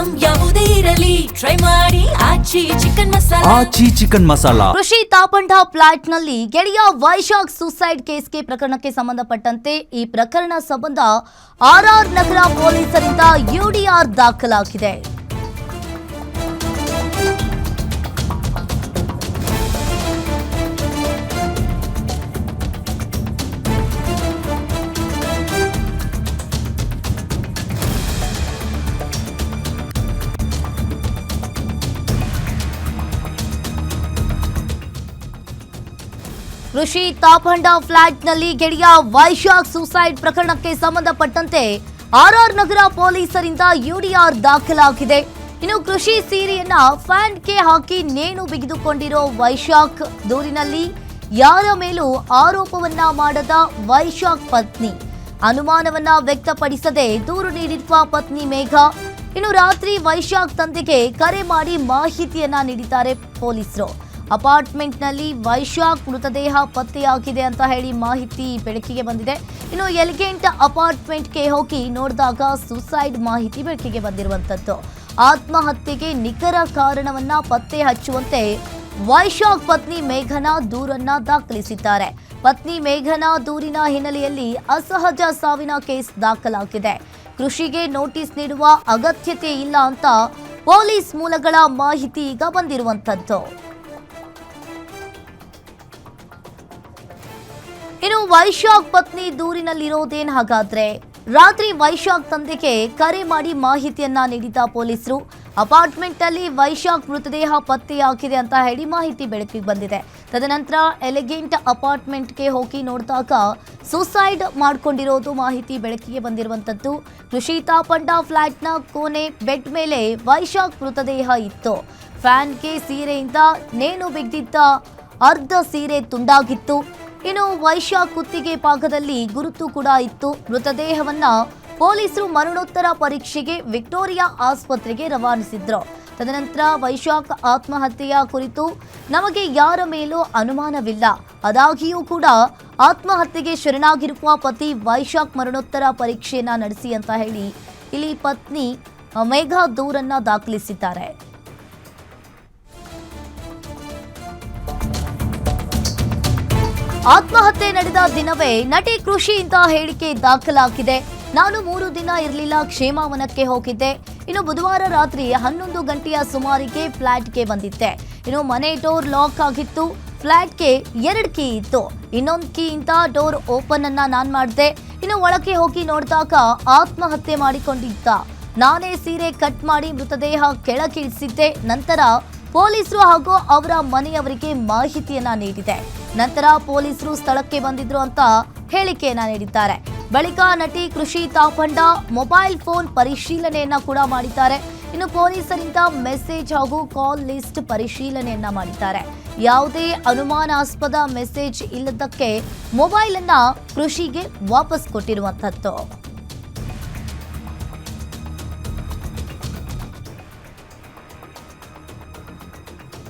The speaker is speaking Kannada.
ಐಟಂ ಯಾವುದೇ ಇರಲಿ ಟ್ರೈ ಮಾಡಿ ಆಚಿ ಚಿಕನ್ ಮಸಾಲಾ. ಕೃಷಿ ತಾಪಂಡ ಫ್ಲಾಟ್ನಲ್ಲಿ ಗೆಳೆಯ ವೈಶಾಖ್ ಸೂಸೈಡ್ ಕೇಸ್ಗೆ ಪ್ರಕರಣಕ್ಕೆ ಸಂಬಂಧಪಟ್ಟಂತೆ ಈ ಪ್ರಕರಣ ಸಂಬಂಧ ಆರ್ಆರ್ ನಗರ ಪೊಲೀಸರಿಂದ ಯುಡಿಆರ್ ದಾಖಲಾಗಿದೆ. ಕೃಷಿ ತಾಪಂಡ ಫ್ಲಾಟ್ನಲ್ಲಿ ಗೆಳೆಯ ವೈಶಾಖ್ ಸೂಸೈಡ್ ಪ್ರಕರಣಕ್ಕೆ ಸಂಬಂಧಪಟ್ಟಂತೆ ಆರ್ಆರ್ ನಗರ ಪೊಲೀಸರಿಂದ ಯುಡಿಆರ್ ದಾಖಲಾಗಿದೆ. ಇನ್ನು ಕೃಷಿ ಸೀರೆಯನ್ನ ಫ್ಯಾನ್ಗೆ ಹಾಕಿ ನೇಣು ಬಿಗಿದುಕೊಂಡಿರೋ ವೈಶಾಖ್ ದೂರಿನಲ್ಲಿ ಯಾರ ಮೇಲೂ ಆರೋಪವನ್ನ ಮಾಡದ ವೈಶಾಖ್ ಪತ್ನಿ ಅನುಮಾನವನ್ನ ವ್ಯಕ್ತಪಡಿಸದೆ ದೂರು ನೀಡಿರುವ ಪತ್ನಿ ಮೇಘ ಇನ್ನು ರಾತ್ರಿ ವೈಶಾಖ್ ತಂದೆಗೆ ಕರೆ ಮಾಡಿ ಮಾಹಿತಿಯನ್ನ ನೀಡಿದ್ದಾರೆ ಪೊಲೀಸರು. ಅಪಾರ್ಟ್ಮೆಂಟ್ನಲ್ಲಿ ವೈಶಾಖ್ ಮೃತದೇಹ ಪತ್ತೆಯಾಗಿದೆ ಅಂತ ಹೇಳಿ ಮಾಹಿತಿ ಬೆಳಕಿಗೆ ಬಂದಿದೆ. ಇನ್ನು ಎಲಿಗೆಂಟ್ ಅಪಾರ್ಟ್ಮೆಂಟ್ಗೆ ಹೋಗಿ ನೋಡಿದಾಗ ಸುಸೈಡ್ ಮಾಹಿತಿ ಬೆಳಕಿಗೆ ಬಂದಿರುವಂತದ್ದು. ಆತ್ಮಹತ್ಯೆಗೆ ನಿಖರ ಕಾರಣವನ್ನ ಪತ್ತೆ ಹಚ್ಚುವಂತೆ ವೈಶಾಖ್ ಪತ್ನಿ ಮೇಘನಾ ದೂರನ್ನ ದಾಖಲಿಸಿದ್ದಾರೆ. ಪತ್ನಿ ಮೇಘನಾ ದೂರಿನ ಹಿನ್ನೆಲೆಯಲ್ಲಿ ಅಸಹಜ ಸಾವಿನ ಕೇಸ್ ದಾಖಲಾಗಿದೆ. ಕೃಷಿಗೆ ನೋಟಿಸ್ ನೀಡುವ ಅಗತ್ಯತೆ ಇಲ್ಲ ಅಂತ ಪೊಲೀಸ್ ಮೂಲಗಳ ಮಾಹಿತಿ ಈಗ ಬಂದಿರುವಂತದ್ದು. ಇನ್ನು ವೈಶಾಖ್ ಪತ್ನಿ ದೂರಿನಲ್ಲಿರೋದೇನ್ ಹಾಗಾದ್ರೆ? ರಾತ್ರಿ ವೈಶಾಖ್ ತಂದೆಗೆ ಕರೆ ಮಾಡಿ ಮಾಹಿತಿಯನ್ನ ನೀಡಿದ ಪೊಲೀಸರು ಅಪಾರ್ಟ್ಮೆಂಟ್ ಅಲ್ಲಿ ವೈಶಾಖ್ ಮೃತದೇಹ ಪತ್ತೆಯಾಗಿದೆ ಅಂತ ಹೇಳಿ ಮಾಹಿತಿ ಬೆಳಕಿಗೆ ಬಂದಿದೆ. ತದನಂತರ ಎಲಿಗೆಂಟ್ ಅಪಾರ್ಟ್ಮೆಂಟ್ಗೆ ಹೋಗಿ ನೋಡಿದಾಗ ಸುಸೈಡ್ ಮಾಡಿಕೊಂಡಿರೋದು ಮಾಹಿತಿ ಬೆಳಕಿಗೆ ಬಂದಿರುವಂತದ್ದು. ಕೃಷಿ ತಾಪಂಡ ಫ್ಲಾಟ್ನ ಕೋಣೆ ಬೆಡ್ ಮೇಲೆ ವೈಶಾಖ್ ಮೃತದೇಹ ಇತ್ತು. ಫ್ಯಾನ್ಗೆ ಸೀರೆಯಿಂದ ನೇಣು ಬಿಗಿದಿದ್ದ ಅರ್ಧ ಸೀರೆ ತುಂಡಾಗಿತ್ತು. ಇನ್ನು ವೈಶಾಖ್ ಕುತ್ತಿಗೆ ಭಾಗದಲ್ಲಿ ಗುರುತು ಕೂಡ ಇತ್ತು. ಮೃತದೇಹವನ್ನ ಪೊಲೀಸರು ಮರಣೋತ್ತರ ಪರೀಕ್ಷೆಗೆ ವಿಕ್ಟೋರಿಯಾ ಆಸ್ಪತ್ರೆಗೆ ರವಾನಿಸಿದ್ರು. ತದನಂತರ ವೈಶಾಖ್ ಆತ್ಮಹತ್ಯೆಯ ಕುರಿತು ನಮಗೆ ಯಾರ ಮೇಲೂ ಅನುಮಾನವಿಲ್ಲ, ಆದಾಗಿಯೂ ಕೂಡ ಆತ್ಮಹತ್ಯೆಗೆ ಶರಣಾಗಿರುವ ಪತಿ ವೈಶಾಖ್ ಮರಣೋತ್ತರ ಪರೀಕ್ಷೆಯನ್ನ ನಡೆಸಿ ಅಂತ ಹೇಳಿ ಇಲ್ಲಿ ಪತ್ನಿ ಮೇಘ ದೂರನ್ನ ದಾಖಲಿಸಿದ್ದಾರೆ. ಆತ್ಮಹತ್ಯೆ ನಡೆದ ದಿನವೇ ನಟಿ ಕೃಷಿ ಇಂತ ಹೇಳಿಕೆ ದಾಖಲಾಗಿದೆ. ನಾನು 3 ದಿನ ಇರಲಿಲ್ಲ, ಕ್ಷೇಮವನಕ್ಕೆ ಹೋಗಿದ್ದೆ. ಇನ್ನು ಬುಧವಾರ ರಾತ್ರಿ 11 ಗಂಟೆಯ ಸುಮಾರಿಗೆ ಫ್ಲಾಟ್ಗೆ ಬಂದಿದ್ದೆ. ಇನ್ನು ಮನೆ ಡೋರ್ ಲಾಕ್ ಆಗಿತ್ತು. ಫ್ಲಾಟ್ಗೆ 2 ಕೀ ಇತ್ತು. ಇನ್ನೊಂದು ಕೀ ಇಂದ ಡೋರ್ ಓಪನ್ ಅನ್ನ ನಾನ್ ಮಾಡಿದೆ. ಇನ್ನು ಒಳಗೆ ಹೋಗಿ ನೋಡಿದಾಗ ಆತ್ಮಹತ್ಯೆ ಮಾಡಿಕೊಂಡಿದ್ದ. ನಾನೇ ಸೀರೆ ಕಟ್ ಮಾಡಿ ಮೃತದೇಹ ಕೆಳಗಿಳಿಸಿದ್ದೆ. ನಂತರ ಪೊಲೀಸರು ಹಾಗೂ ಅವರ ಮನೆಯವರಿಗೆ ಮಾಹಿತಿಯನ್ನ ನೀಡಿದೆ. ನಂತರ ಪೊಲೀಸರು ಸ್ಥಳಕ್ಕೆ ಬಂದಿದ್ರು ಅಂತ ಹೇಳಿಕೆಯನ್ನ ನೀಡಿದ್ದಾರೆ. ಬಳಿಕ ನಟಿ ಕೃಷಿ ತಾಪಂಡ ಮೊಬೈಲ್ ಫೋನ್ ಪರಿಶೀಲನೆಯನ್ನ ಕೂಡ ಮಾಡಿದ್ದಾರೆ. ಇನ್ನು ಪೊಲೀಸರಿಂದ ಮೆಸೇಜ್ ಹಾಗೂ ಕಾಲ್ ಲಿಸ್ಟ್ ಪರಿಶೀಲನೆಯನ್ನ ಮಾಡಿದ್ದಾರೆ. ಯಾವುದೇ ಅನುಮಾನಾಸ್ಪದ ಮೆಸೇಜ್ ಇಲ್ಲದಕ್ಕೆ ಮೊಬೈಲ್ ಅನ್ನ ಕೃಷಿಗೆ ವಾಪಸ್ ಕೊಟ್ಟಿರುವಂತದ್ದು.